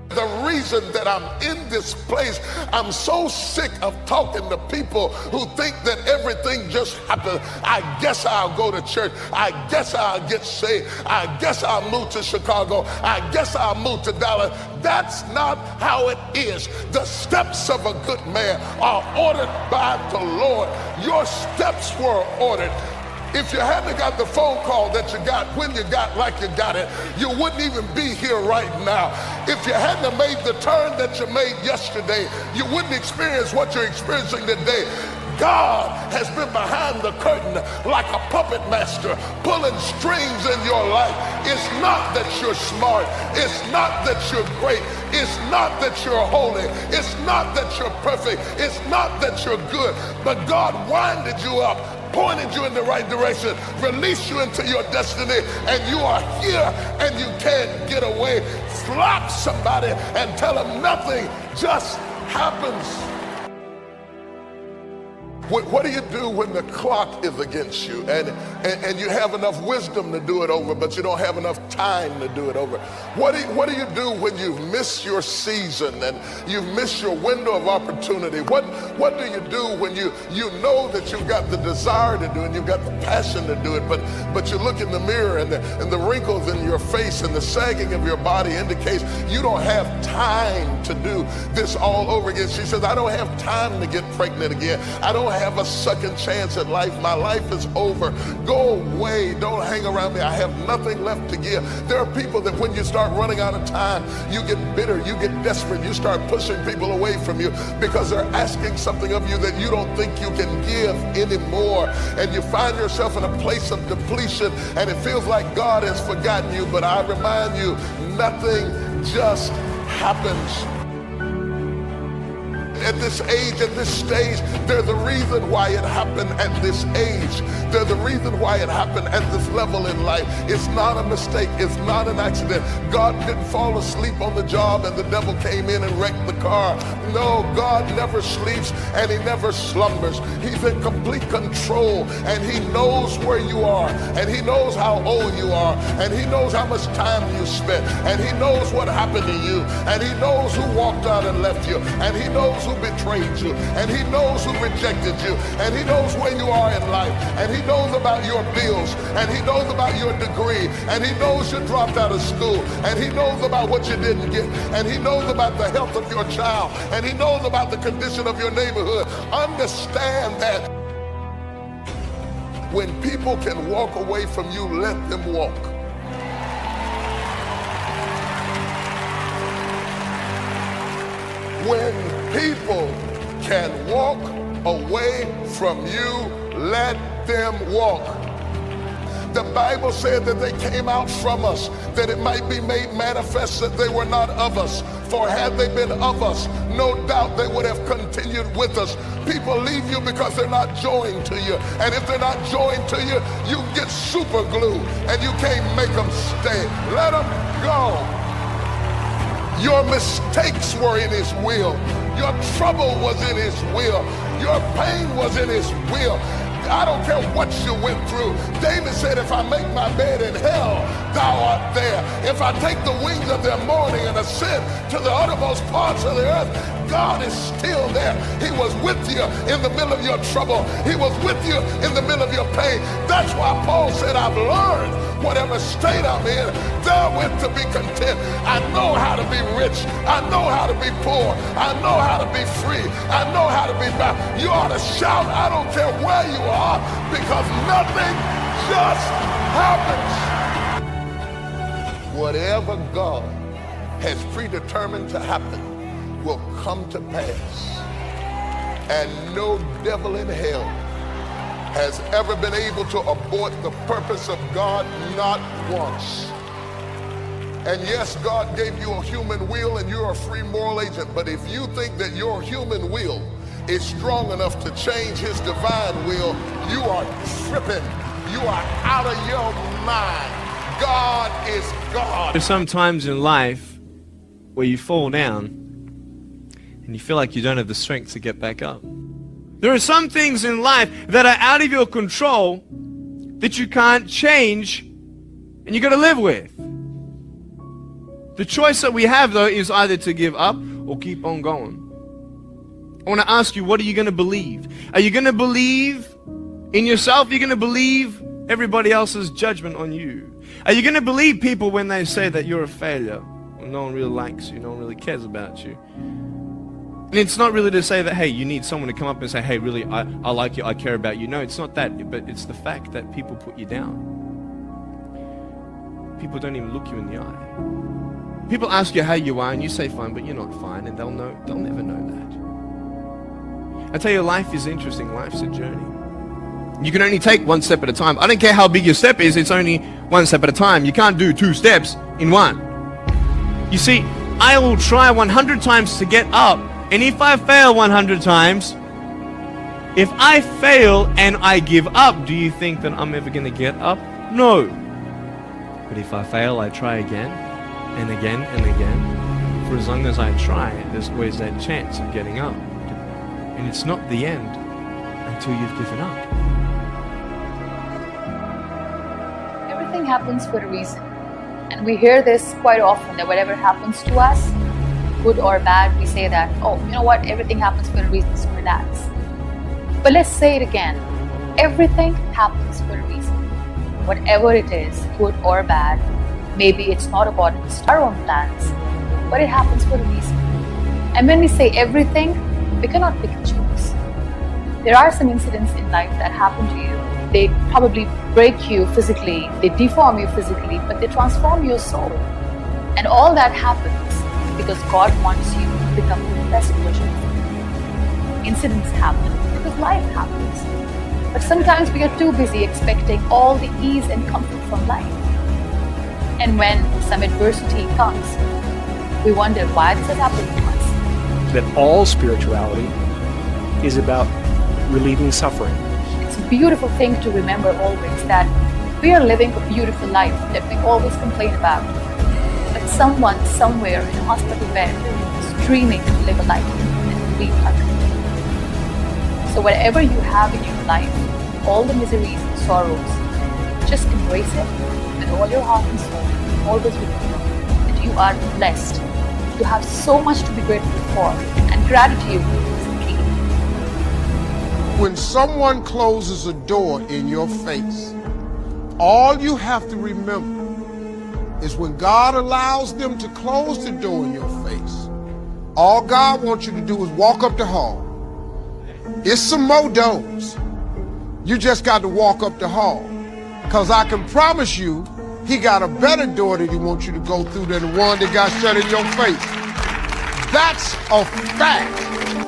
The reason that I'm in this place, I'm so sick of talking to people who think that everything just happened. I guess I'll go to church. I guess I'll get saved. I guess I'll move to Chicago. I guess I'll move to Dallas. That's not how it is. The steps of a good man are ordered by the Lord. Your steps were ordered. If you hadn't got the phone call that you got when you got like you got it, you wouldn't even be here right now. If you hadn't have made the turn that you made yesterday, you wouldn't experience what you're experiencing today. God has been behind the curtain like a puppet master, pulling strings in your life. It's not that you're smart. It's not that you're great. It's not that you're holy. It's not that you're perfect. It's not that you're good. But God winded you up, pointed you in the right direction, released you into your destiny, and you are here and you can't get away. Slap somebody and tell them nothing just happens. What do you do when the clock is against you and you have enough wisdom to do it over, but you don't have enough time to do it over? What do you do when you miss your season and you miss your window of opportunity? What do you do when you know that you've got the desire to do it and you've got the passion to do it, but you look in the mirror and the wrinkles in your face and the sagging of your body indicates you don't have time to do this all over again? She says, I don't have time to get pregnant again. I don't have a second chance at life. My life is over. Go away. Don't hang around me. I have nothing left to give. There are people that when you start running out of time, you get bitter, you get desperate, you start pushing people away from you because they're asking something of you that you don't think you can give anymore. And you find yourself in a place of depletion and it feels like God has forgotten you. But I remind you, nothing just happens. At this age, at this stage, they're the reason why it happened at this age. They're the reason why it happened at this level in life. It's not a mistake. It's not an accident. God didn't fall asleep on the job and the devil came in and wrecked the car. No, God never sleeps and he never slumbers. He's in complete control and he knows where you are and he knows how old you are and he knows how much time you spent and he knows what happened to you and he knows who walked out and left you and he knows who betrayed you and he knows who rejected you and he knows where you are in life and he knows about your bills and he knows about your degree and he knows you dropped out of school and he knows about what you didn't get and he knows about the health of your child and he knows about the condition of your neighborhood. Understand that when people can walk away from you, let them walk. When people can walk away from you, let them walk. The Bible said that they came out from us, that it might be made manifest that they were not of us. For had they been of us, no doubt they would have continued with us. People leave you because they're not joined to you. And if they're not joined to you, you get super glue and you can't make them stay. Let them go. Your mistakes were in his will. Your trouble was in his will. Your pain was in his will. I don't care what you went through. David said, if I make my bed in hell, thou art there. If I take the wings of the morning and ascend to the uttermost parts of the earth, God is still there. He was with you in the middle of your trouble. He was with you in the middle of your pain. That's why Paul said, I've learned whatever state I'm in, therewith to be content. I know how to be rich. I know how to be poor. I know how to be free. I know how to be bound. You ought to shout, I don't care where you are, because nothing just happens. Whatever God has predetermined to happen will come to pass. And no devil in hell has ever been able to abort the purpose of God, not once. And yes, God gave you a human will and you're a free moral agent, but if you think that your human will is strong enough to change his divine will, you are tripping. You are out of your mind. God is God. There's some times in life where you fall down and you feel like you don't have the strength to get back up. There are some things in life that are out of your control that you can't change and you got to live with. The choice that we have, though, is either to give up or keep on going. I want to ask you, what are you going to believe? Are you going to believe in yourself? Are you going to believe everybody else's judgment on you? Are you going to believe people when they say that you're a failure? Or no one really likes you, no one really cares about you. And it's not really to say that, hey, you need someone to come up and say, hey, really, I like you, I care about you. No, it's not that, but it's the fact that people put you down. People don't even look you in the eye. People ask you how you are, and you say fine, but you're not fine, and they'll never know that. I tell you, life is interesting. Life's a journey. You can only take one step at a time. I don't care how big your step is, it's only one step at a time. You can't do 2 steps in one. You see, I will try 100 times to get up, and if I fail 100 times, if I fail and I give up, do you think that I'm ever going to get up? No. But if I fail, I try again, and again, and again. For as long as I try, there's always that chance of getting up. And it's not the end until you've given up. Everything happens for a reason. And we hear this quite often, that whatever happens to us, good or bad, we say that, oh, you know what, everything happens for a reason, so relax. But let's say it again. Everything happens for a reason. Whatever it is, good or bad, maybe it's not according to our own plans, but it happens for a reason. And when we say everything, we cannot pick and choose. There are some incidents in life that happen to you. They probably break you physically, they deform you physically, but they transform your soul. And all that happens because God wants you to become the best version of you. Incidents happen because life happens. But sometimes we are too busy expecting all the ease and comfort from life. And when some adversity comes, we wonder why this has happened to us. That all spirituality is about relieving suffering. It's a beautiful thing to remember always that we are living a beautiful life that we always complain about. But someone somewhere in a hospital bed is dreaming to live a life that we like. So whatever you have in your life, all the miseries and sorrows, just embrace it with all your heart and soul. Always remember that you are blessed. You have so much to be grateful for, and gratitude is the key. When someone closes a door in your face, all you have to remember is when God allows them to close the door in your face, all God wants you to do is walk up the hall. It's some more doors. You just got to walk up the hall. Because I can promise you, he got a better door that he wants you to go through than the one that got shut in your face. That's a fact.